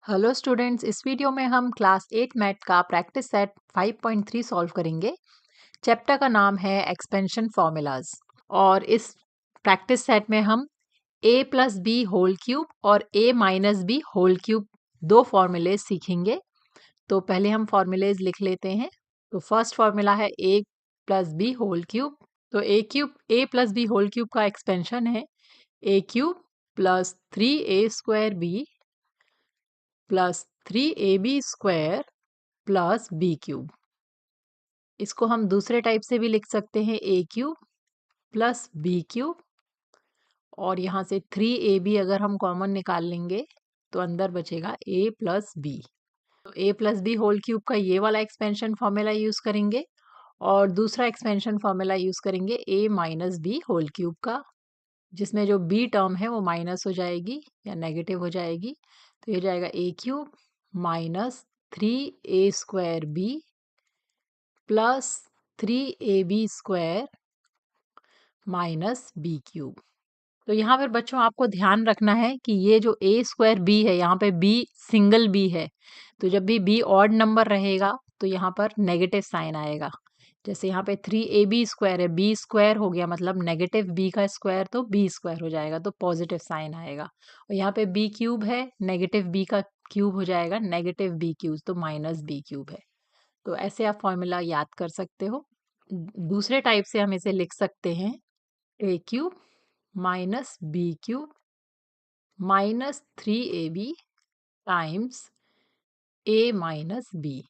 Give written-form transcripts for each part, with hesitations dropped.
Hello students, इस video में हम क्लास 8 मैथ का प्रैक्टिस सेट 5.3 सॉल्व करेंगे। चैप्टर का नाम है एक्सपेंशन फॉर्मूलाज और इस प्रैक्टिस सेट में हम a plus b whole cube और a minus B whole cube दो फॉर्मूलेज सीखेंगे। तो पहले हम फॉर्मूलेज लिख लेते हैं। तो फर्स्ट फॉर्मूला है a plus b whole cube. तो a plus b whole cube का एक्सपेंशन है a cube plus 3a square b plus 3ab² plus b cube. इसको हम दूसरे टाइप से भी लिख सकते हैं a cube plus b cube, और यहाँ से 3ab अगर हम कॉमन निकाल लेंगे तो अंदर बचेगा a प्लस बी। तो a plus b whole cube का ये वाला एक्सपेंशन फॉर्मूला यूज करेंगे और दूसरा एक्सपेंशन फॉर्मूला यूज करेंगे a minus B whole cube का, जिसमें जो b टर्म है वो माइनस हो जाएगी या नेगेटिव हो जाएगी। तो ये जाएगा a cube minus 3a² plus 3ab² minus b cube. तो यहाँ पर बच्चों आपको ध्यान रखना है कि ये जो a² b है, यहाँ पे b सिंगल b है, तो जब भी b ऑड नंबर रहेगा तो यहाँ पर नेगेटिव साइन आएगा। जैसे यहाँ पे 3ab² है, b² हो गया मतलब नेगेटिव b का स्क्वायर, तो b² हो जाएगा, तो पॉजिटिव साइन आएगा। और यहाँ पे b क्यूब है, नेगेटिव b का क्यूब हो जाएगा नेगेटिव b क्यूब, तो माइनस b क्यूब है। तो ऐसे आप फॉर्मूला याद कर सकते हो। दूसरे टाइप से हम इसे लिख सकते हैं a cube minus b cube minus 3ab times a minus b.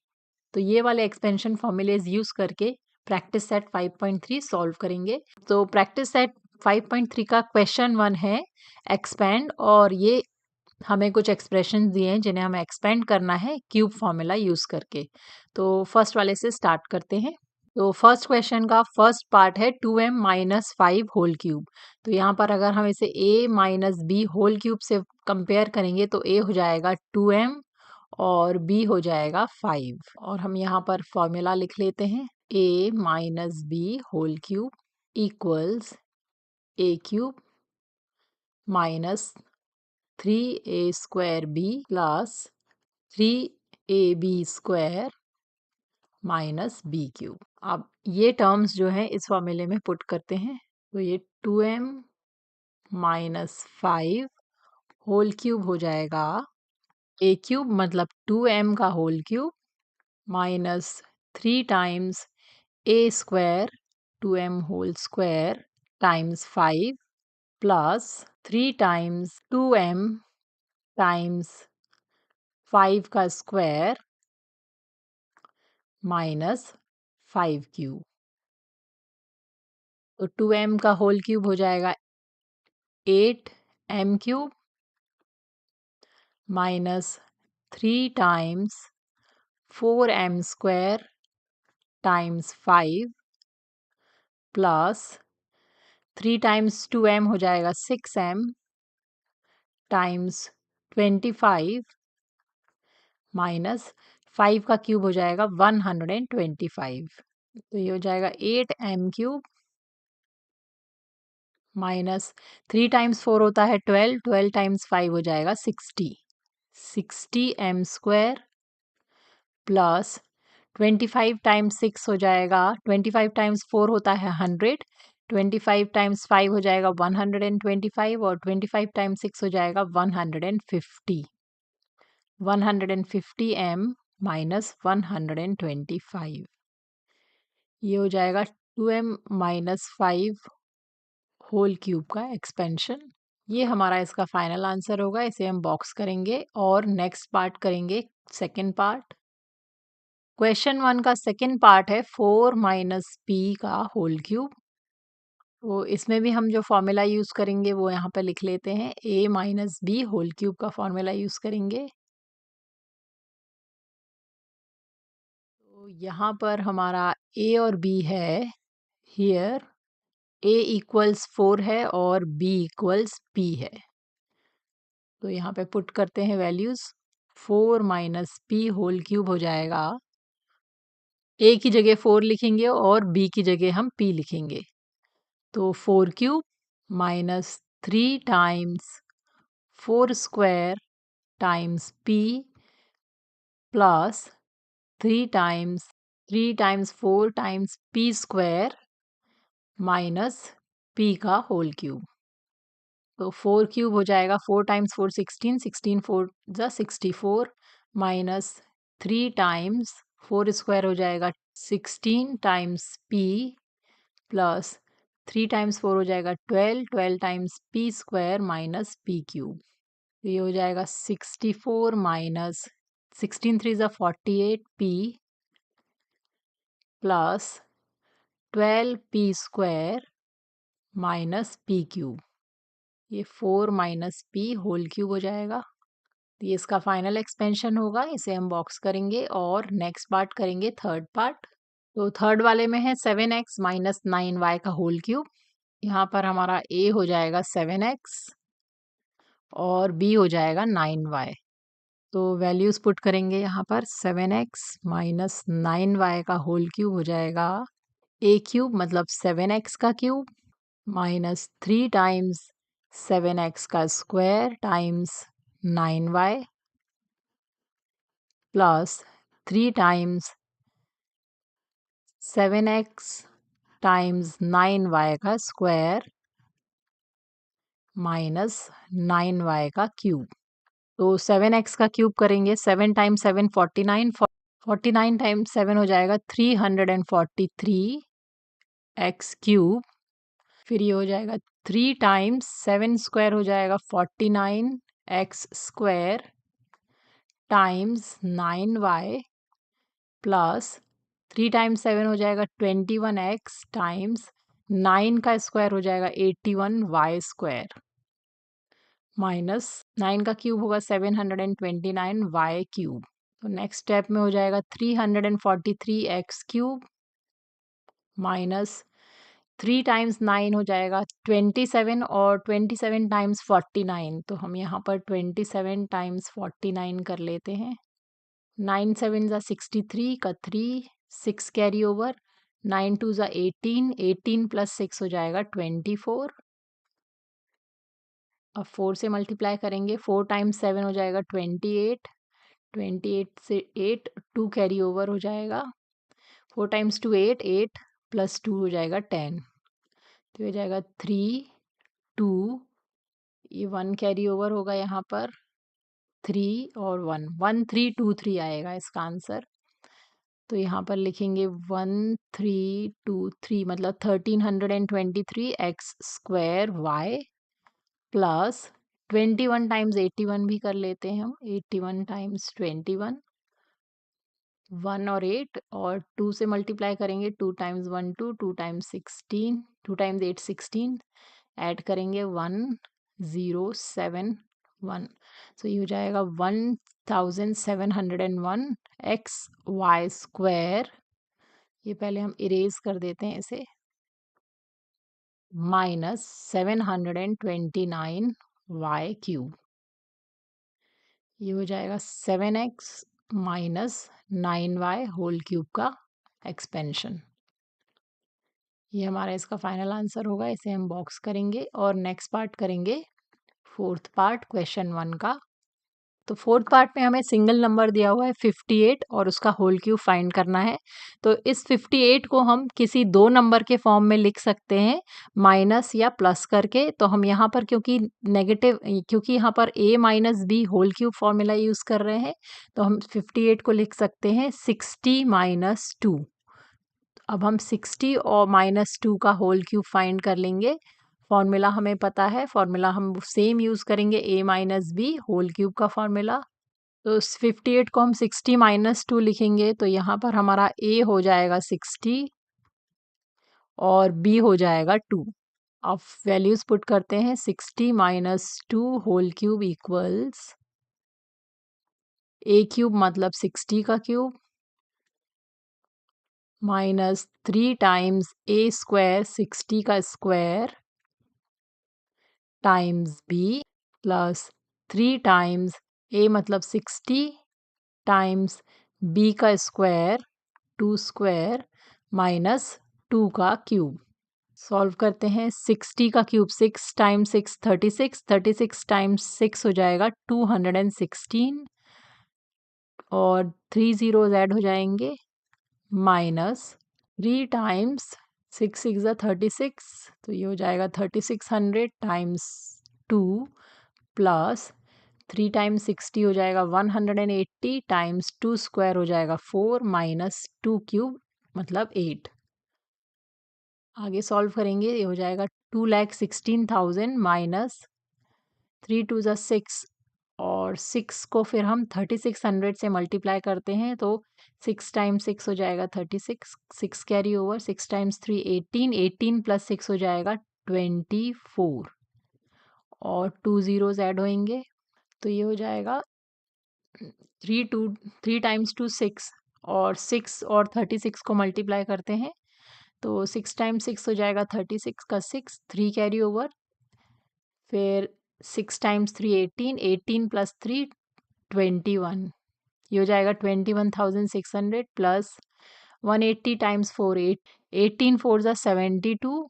तो ये वाले एक्सपेंशन फॉर्मूलेज यूज करके प्रैक्टिस सेट 5.3 सॉल्व करेंगे। तो प्रैक्टिस सेट 5.3 का क्वेश्चन 1 है एक्सपेंड, और ये हमें कुछ एक्सप्रेशन दिए हैं जिन्हें हमें एक्सपेंड करना है क्यूब फॉर्मूला यूज करके। तो फर्स्ट वाले से स्टार्ट करते हैं। तो फर्स्ट क्वेश्चन का फर्स्ट पार्ट है 2m माइनस 5 होल क्यूब। तो यहाँ पर अगर हम इसे a minus B whole cube से कंपेयर करेंगे तो a हो जाएगा 2m और b हो जाएगा 5, और हम यहाँ पर फॉर्मूला लिख लेते हैं a minus B whole cube equals a cube minus 3a² b plus 3ab² minus b cube. अब ये टर्म्स जो है इस फॉर्मूले में पुट करते हैं, तो ये 2m माइनस 5 होल क्यूब हो जाएगा a क्यूब मतलब 2m का whole cube minus 3 times a² 2m whole square times 5 plus 3 times 2m times 5 का स्क्वायर माइनस 5 क्यूब। तो 2m का होल क्यूब हो जाएगा 8m cube minus 3 times 4m² times 5 plus 3 times 2m हो जाएगा 6m times 25 minus 5 का cube हो जाएगा 125। तो ये हो जाएगा 8m क्यूब माइनस 3 टाइम्स 4 होता है 12, 12 टाइम्स 5 हो जाएगा 60m² प्लस 25 टाइम्स 6 हो जाएगा, 25 टाइम्स 4 होता है 100, 25 टाइम्स 5 हो जाएगा 125 और 25 टाइम्स 6 हो जाएगा 150। 150m माइनस 125, ये हो जाएगा 2m माइनस 5 होल क्यूब का एक्सपेंशन। ये हमारा इसका फाइनल आंसर होगा। इसे हम बॉक्स करेंगे और नेक्स्ट पार्ट करेंगे सेकेंड पार्ट। क्वेश्चन 1 का सेकेंड पार्ट है 4 माइनस पी का होल क्यूब। तो इसमें भी हम जो फॉर्मूला यूज करेंगे वो यहाँ पे लिख लेते हैं, a minus B whole cube का फॉर्मूला यूज करेंगे। तो यहाँ पर हमारा a और b है, हियर a इक्वल्स 4 है और b इक्वल्स p है। तो यहाँ पे पुट करते हैं values. 4 minus p whole cube हो जाएगा, a की जगह 4 लिखेंगे और b की जगह हम p लिखेंगे। तो 4 cube minus 3 times 4 square times P plus 3 times 4 times P square minus P का होल क्यूब। तो 4 क्यूब हो जाएगा, 4 टाइम्स 4 16, 16 4 जा 64 माइनस 3 टाइम्स 4 स्क्वायर हो जाएगा 16 टाइम्स पी प्लस 3 टाइम्स 4 हो जाएगा 12, 12 times P square minus P cube. तो ये हो जाएगा 64 माइनस 16 3 जा 48 P plus 12 P square minus P cube. ये 4 माइनस पी होल क्यूब हो जाएगा। तो ये इसका फाइनल एक्सपेंशन होगा, इसे हम बॉक्स करेंगे और नेक्स्ट पार्ट करेंगे थर्ड पार्ट। तो थर्ड वाले में है 7x माइनस 9y का होल क्यूब। यहाँ पर हमारा a हो जाएगा 7x और b हो जाएगा 9y। तो वैल्यूज पुट करेंगे यहाँ पर 7x माइनस 9y का होल क्यूब हो जाएगा a क्यूब मतलब 7x का क्यूब माइनस 3 टाइम्स 7x का square times 9y plus 3 times 7x times 9y का स्क्वायर माइनस 9y का क्यूब। तो 7x का क्यूब करेंगे, 7 टाइम्स 7 49, 49 टाइम्स 7 हो जाएगा 343 x क्यूब। फिर ये हो जाएगा 3 टाइम्स 7 स्क्वायर हो जाएगा 49 x square times 9y plus 3 times 7 हो जाएगा 21x टाइम्स 9 का स्क्वायर हो जाएगा 81y स्क्वायर माइनस 9 का क्यूब होगा 729y क्यूब। तो नेक्स्ट स्टेप में हो जाएगा 343x क्यूब माइनस 3 टाइम्स 9 हो जाएगा 27 और 27 टाइम्स 49। तो हम यहाँ पर 27 टाइम्स 49 कर लेते हैं। 9 7 जा 63 का 3 6 कैरी ओवर 9 2 जा 18 18 प्लस 6 हो जाएगा 24। अब 4 से मल्टीप्लाई करेंगे, 4 टाइम्स 7 हो जाएगा 28 28 से 8 2 कैरी ओवर हो जाएगा 4 टाइम्स 2 8 8 प्लस 2 हो जाएगा 10। तो हो जाएगा 3 2 ये 1 कैरी ओवर होगा यहाँ पर 3 और 1 1 3 2 3 आएगा इसका आंसर। तो यहाँ पर लिखेंगे 1 3 2 3 मतलब 1323 x square y plus 21 times 81 भी कर लेते हैं हम 81 टाइम्स 21 1 और 8 और 2 से मल्टीप्लाई करेंगे 2 टाइम्स 1 2 2 टाइम्स 16 2 टाइम्स 8 16 ऐड करेंगे 1 0 7 1। सो ये हो जाएगा 1701 एक्स वाई स्क्वायर। ये पहले हम इरेज कर देते हैं इसे माइनस 729 वाई क्यूब। ये हो जाएगा 7x minus 9y whole cube का एक्सपेंशन। ये हमारा इसका फाइनल आंसर होगा, इसे हम बॉक्स करेंगे और नेक्स्ट पार्ट करेंगे फोर्थ पार्ट क्वेश्चन 1 का। तो फोर्थ पार्ट में हमें सिंगल नंबर दिया हुआ है 58 और उसका होल क्यूब फाइंड करना है। तो इस 58 को हम किसी दो नंबर के फॉर्म में लिख सकते हैं माइनस या प्लस करके। तो हम यहाँ पर क्योंकि यहाँ पर a minus B whole cube formula use कर रहे हैं तो हम 58 को लिख सकते हैं 60 माइनस 2। अब हम 60 और माइनस 2 का होल क्यूब फाइंड कर लेंगे। फॉर्मूला हमें पता है, फॉर्मूला हम सेम यूज करेंगे a minus B whole cube का फॉर्मूला। तो 58 को हम 60 माइनस 2 लिखेंगे तो यहाँ पर हमारा a हो जाएगा 60 और b हो जाएगा 2। अब वैल्यूज पुट करते हैं 60 minus 2 whole cube equals a cube मतलब 60 का cube minus 3 times a square 60 का square times b plus 3 times a मतलब 60 टाइम्स b का स्क्वायर 2 स्क्वायर माइनस 2 का क्यूब। सॉल्व करते हैं। 60 का क्यूब 6 टाइम्स 6 36, 36 टाइम्स 6 हो जाएगा 216 और 3 जीरोज ऐड हो जाएंगे माइनस 3 टाइम्स 6 6 ज़ा 36, तो ये हो जाएगा 3600 टाइम्स 2 प्लस 3 टाइम्स 60 हो जाएगा 180 टाइम्स 2 स्क्वायर हो जाएगा 4 माइनस 2 क्यूब मतलब 8। आगे सॉल्व करेंगे, ये हो जाएगा 2,16,000 माइनस 3 टू ज़ा 6 और 6 को फिर हम 3600 से मल्टीप्लाई करते हैं तो 6 टाइम्स 6 हो जाएगा 36, 6 कैरी ओवर, 6 टाइम्स 3 18, 18 प्लस 6 हो जाएगा 24 और 2 जीरोज ऐड होंगे तो ये हो जाएगा 3 टाइम्स 2 6 और 6 और 36 को मल्टीप्लाई करते हैं तो 6 टाइम्स 6 हो जाएगा 36 का 6, 3 कैरी ओवर, फिर 6 टाइम्स 3 18, 18 प्लस 3 21, ये हो जाएगा 21,600 प्लस 180 टाइम्स 4 18 4 ज़ा 72,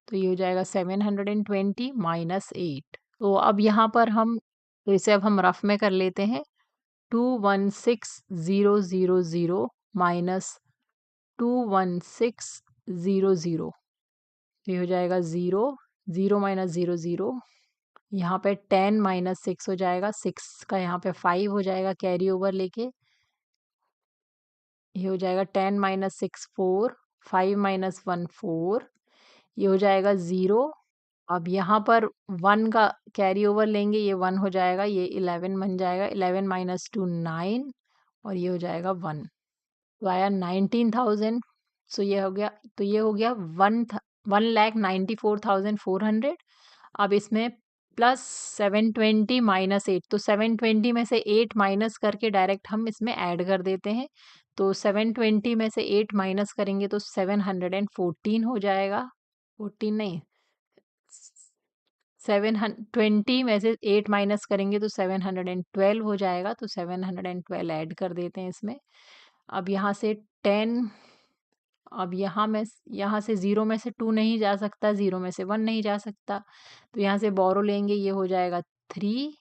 तो ये हो जाएगा 720 माइनस 8। तो अब यहाँ पर हम, तो इसे अब हम रफ में कर लेते हैं। 216,000 माइनस 216,000, ये हो जाएगा 0, 0 माइनस 0 0, यहाँ पे 10 माइनस 6 हो जाएगा, 6 का यहाँ पे 5 हो जाएगा कैरी ओवर लेके, ये हो जाएगा 10 माइनस 6 4, 5 माइनस 1 4, ये हो जाएगा 0। अब यहाँ पर 1 का कैरी ओवर लेंगे, ये 1 हो जाएगा, ये 11 बन जाएगा, 11 माइनस 2 9 और ये हो जाएगा 1, तो आया 19,000। सो ये हो गया, तो ये हो गया 1,94,400। अब इसमें प्लस 720 माइनस 8, तो 720 में से 8 माइनस करके डायरेक्ट हम इसमें ऐड कर देते हैं, तो 720 में से 8 माइनस करेंगे तो 714 हो जाएगा, 14 नहीं, 720 में से 8 माइनस करेंगे तो 712 हो जाएगा, तो 712 ऐड कर देते हैं इसमें। अब यहाँ से 10, अब यहाँ से 0 में से 2 नहीं जा सकता, 0 में से 1 नहीं जा सकता, तो यहाँ से बोरो लेंगे, ये हो जाएगा 3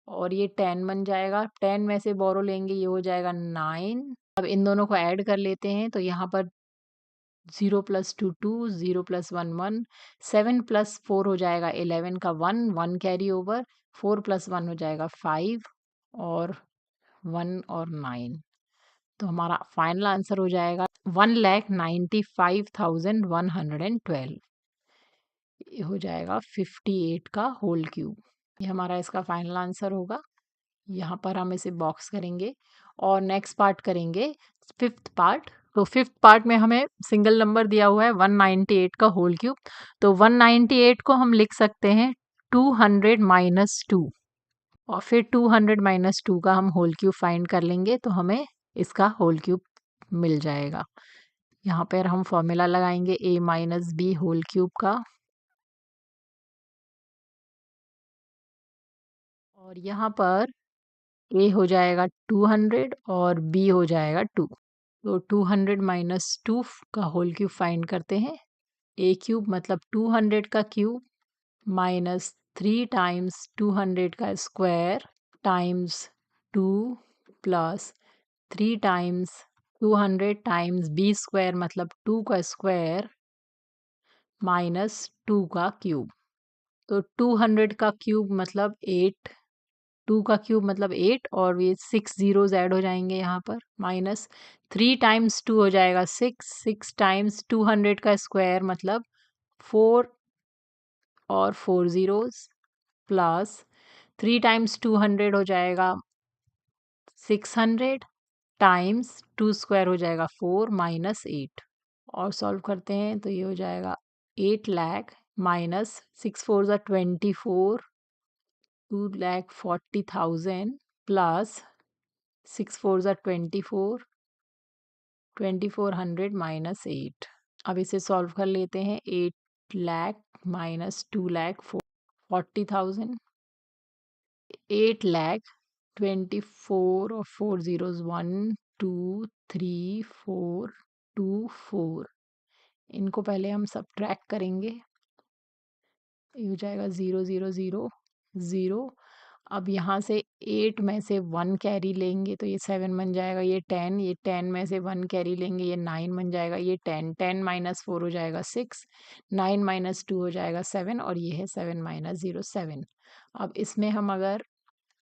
और ये 10 बन जाएगा, 10 में से बोरो लेंगे, ये हो जाएगा 9। अब इन दोनों को ऐड कर लेते हैं, तो यहाँ पर 0 प्लस 2 2, 0 प्लस 1 1, 7 प्लस 4 हो जाएगा 11 का 1, 1 कैरी ओवर, 4 प्लस 1 हो जाएगा 5 और 1 और 9, तो हमारा फाइनल आंसर हो जाएगा 1,95,112, ये हो जाएगा 58 का होल क्यूब, ये हमारा इसका फाइनल आंसर होगा। यहाँ पर हम इसे बॉक्स करेंगे और नेक्स्ट पार्ट करेंगे, फिफ्थ पार्ट। तो फिफ्थ पार्ट में हमें सिंगल नंबर दिया हुआ है 198 का होल क्यूब, तो 198 को हम लिख सकते हैं 200 माइनस 2 और फिर 200 माइनस 2 का हम होल क्यूब फाइंड कर लेंगे तो हमें इसका होल क्यूब मिल जाएगा। यहाँ पर हम फॉर्मूला लगाएंगे a minus B whole cube का, और यहाँ पर a हो जाएगा 200 और b हो जाएगा 2, तो 200 माइनस 2 का होल क्यूब फाइंड करते हैं। a क्यूब मतलब 200 का क्यूब माइनस 3 टाइम्स 200 का square times 2 plus 3 times 200 times b square मतलब 2 का स्क्वायर माइनस 2 का क्यूब, तो 200 का क्यूब मतलब 8, 2 का क्यूब मतलब 8 और ये 6 जीरोज ऐड हो जाएंगे यहाँ पर, माइनस 3 टाइम्स 2 हो जाएगा 6, 6 टाइम्स 200 का स्क्वायर मतलब 4 और 4 जीरोज प्लस 3 टाइम्स 200 हो जाएगा 600 टाइम्स 2 स्क्वायर हो जाएगा 4 माइनस 8, और सॉल्व करते हैं तो ये हो जाएगा 8 लाख माइनस 6 4 ज़ा 24, 2,40,000 प्लस 6 4 ज़ा 24, 2400 माइनस 8। अब इसे सॉल्व कर लेते हैं, 8 लाख माइनस 2 लाख 40,000, 8 लाख 24 और 4 जीरोज 1 2 3 4 2 4, इनको पहले हम सब्ट्रैक्ट करेंगे, ये हो जाएगा 0 0 0 0। अब यहाँ से 8 में से 1 कैरी लेंगे तो ये 7 बन जाएगा, ये 10 में से 1 कैरी लेंगे ये 9 बन जाएगा, ये 10 माइनस 4 हो जाएगा 6, 9 माइनस 2 हो जाएगा 7 और ये है 7 माइनस 0 7। अब इसमें हम अगर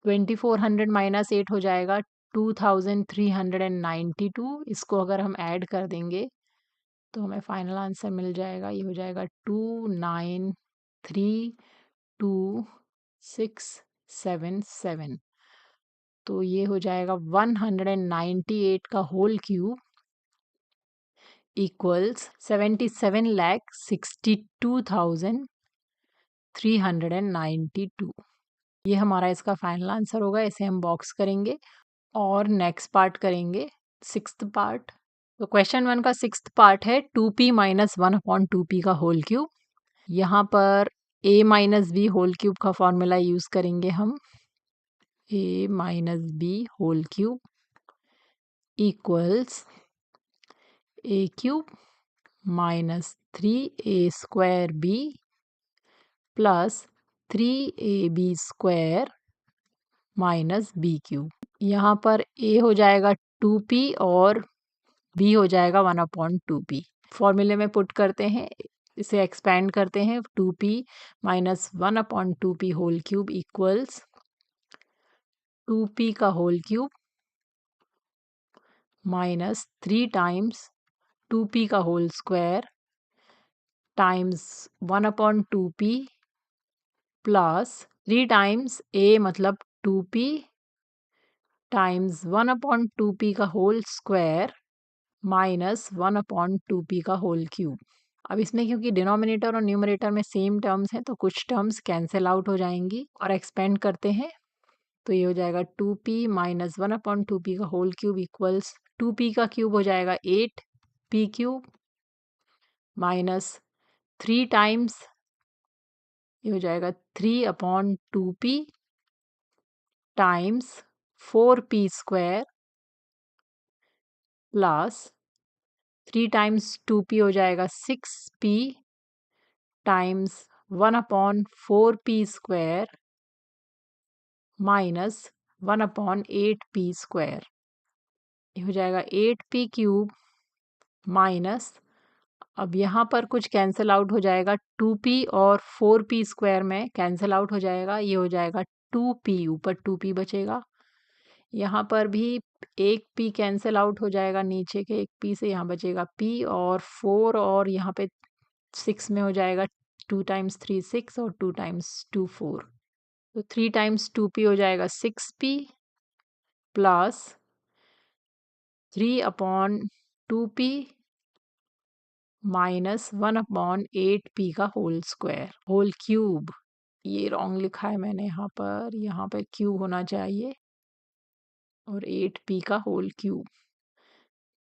2400 माइनस 8 हो जाएगा 2392, इसको अगर हम ऐड कर देंगे तो हमें फाइनल आंसर मिल जाएगा, ये हो जाएगा 2932677। तो ये हो जाएगा 198 का होल क्यूब इक्वल्स 77,62,392। ये हमारा इसका फाइनल आंसर होगा, इसे हम बॉक्स करेंगे और नेक्स्ट पार्ट करेंगे, सिक्स्थ पार्ट। तो क्वेश्चन 1 का सिक्स्थ पार्ट है 2p माइनस 1/2p का होल क्यूब। यहाँ पर a minus B whole cube का फॉर्मूला यूज़ करेंगे हम, a minus B whole cube equals a cube minus 3a² b plus 3ab² minus b cube. यहाँ पर a हो जाएगा 2p और b हो जाएगा 1/2p। फॉर्मूले में पुट करते हैं, इसे एक्सपेंड करते हैं, 2p minus 1/2p whole cube equals 2p का whole cube minus 3 times 2p का whole square times 1/2p plus 3 times a मतलब 2p टाइम्स 1/2p का होल स्क्वायर माइनस 1/2p का होल क्यूब। अब इसमें क्योंकि डिनोमिनेटर और न्यूमरेटर में सेम टर्म्स हैं तो कुछ टर्म्स कैंसिल आउट हो जाएंगी और एक्सपेंड करते हैं, तो ये हो जाएगा 2p माइनस 1/2p का होल क्यूब इक्वल्स 2p का क्यूब हो जाएगा 8p क्यूब माइनस 3 टाइम्स ये हो जाएगा 3/2p times 4p² plus 3 times 2p हो जाएगा 6p times 1/4p² minus 1/8p²। ये हो जाएगा 8p क्यूब माइनस, अब यहाँ पर कुछ कैंसिल आउट हो जाएगा, 2p और 4p² में कैंसिल आउट हो जाएगा, ये हो जाएगा 2p, ऊपर 2p बचेगा। यहाँ पर भी एक p कैंसिल आउट हो जाएगा, नीचे के एक p से यहाँ बचेगा p और 4 और यहाँ पे 6 में हो जाएगा 2 टाइम्स 3 6 और 2 टाइम्स 2 4, तो 3 टाइम्स 2p हो जाएगा 6p plus 3/2p minus 1/8p का होल स्क्वायर होल क्यूब। ये रॉन्ग लिखा है मैंने यहाँ पर क्यूब होना चाहिए और 8p का होल क्यूब,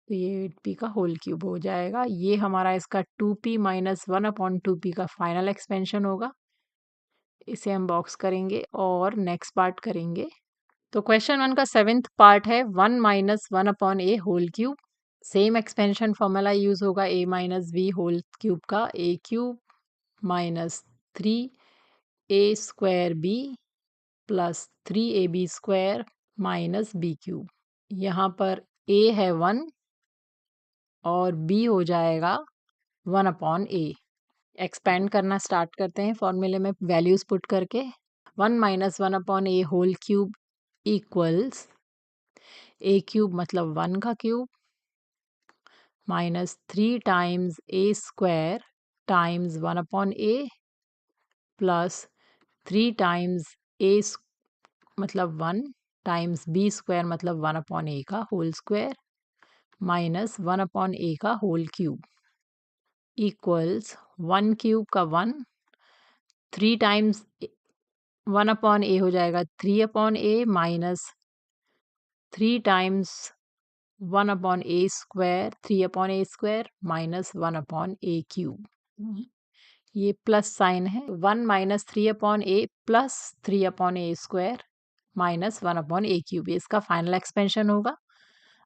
तो ये 8p का होल क्यूब हो जाएगा। ये हमारा इसका 2p माइनस 1/2p का फाइनल एक्सपेंशन होगा, इसे हम बॉक्स करेंगे और नेक्स्ट पार्ट करेंगे। तो क्वेश्चन 1 का 7th पार्ट है 1 minus 1/a whole cube. Same expansion formula use होगा a minus b whole cube का, a cube minus 3a² b plus 3ab² minus b cube. यहाँ पर a है 1 और b हो जाएगा 1/a। एक्सपेंड करना स्टार्ट करते हैं फॉर्मूले में वैल्यूज पुट करके, 1 minus 1/a whole cube equals a cube मतलब 1 का cube minus 3 times a² times 1/a plus 3 times a मतलब 1 टाइम्स b² मतलब 1/a का होल स्क्वायर माइनस 1/a का होल क्यूब इक्वल्स 1 क्यूब का 1, 3 टाइम्स 1/a हो जाएगा 3/a minus 3 times 1/a² 3/a² minus 1/a cube. ये प्लस साइन है, 1 minus 3/a plus 3/a² minus 1/a cube, ये इसका फाइनल एक्सपेंशन होगा।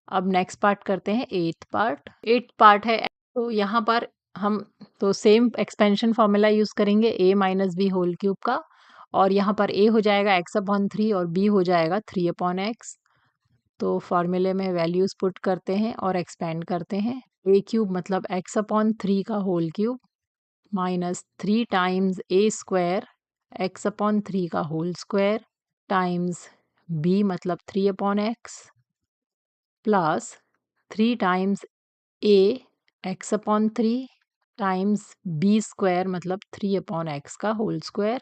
अब नेक्स्ट पार्ट करते हैं 8th पार्ट। 8th पार्ट है तो यहाँ पर हम तो सेम एक्सपेंशन फॉर्मूला यूज़ करेंगे a minus B whole cube का, और यहाँ पर a हो जाएगा x/3 और b हो जाएगा 3/x। तो फॉर्मूले में वैल्यूज़ पुट करते हैं और एक्सपेंड करते हैं। a क्यूब मतलब x/3 का whole cube minus 3 times a square x/3 का होल स्क्वायर टाइम्स b मतलब 3/x plus 3 times a x/3 times b square मतलब 3/x का whole square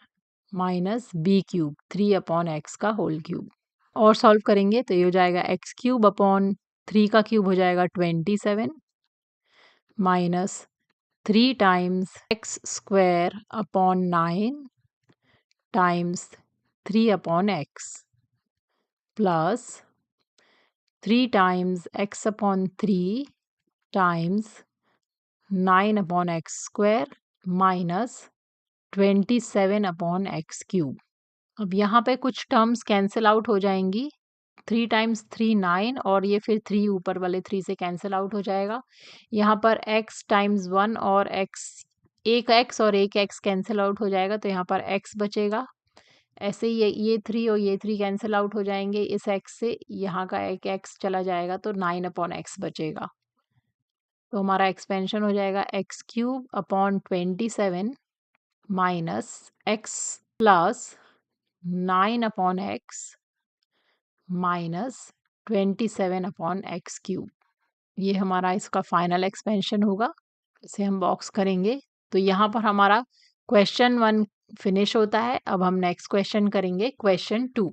minus b cube 3/x का होल क्यूब। और solve करेंगे तो ये हो जाएगा x क्यूब अपॉन 3 का क्यूब हो जाएगा 27 minus 3 times x square upon 9 times 3/x plus 3 times x/3 times 9/x square minus 27/x cube. अब यहाँ पे कुछ टर्म्स कैंसिल आउट हो जाएंगी। 3 टाइम्स 3 9 और ये फिर 3 ऊपर वाले 3 से कैंसिल आउट हो जाएगा। यहाँ पर x टाइम्स 1 और x, एक x और एक x कैंसिल आउट हो जाएगा, तो यहाँ पर x बचेगा। ऐसे ही ये 3 और ये 3 कैंसिल आउट हो जाएंगे, इस x से यहाँ का एक x चला जाएगा तो 9/x बचेगा। तो हमारा एक्सपेंशन हो जाएगा x cube upon 27 minus x plus 9/x minus 27/x cube. ये हमारा इसका फाइनल एक्सपेंशन होगा। इसे हम बॉक्स करेंगे तो यहाँ पर हमारा क्वेश्चन 1 फिनिश होता है। अब हम नेक्स्ट क्वेश्चन करेंगे, क्वेश्चन 2।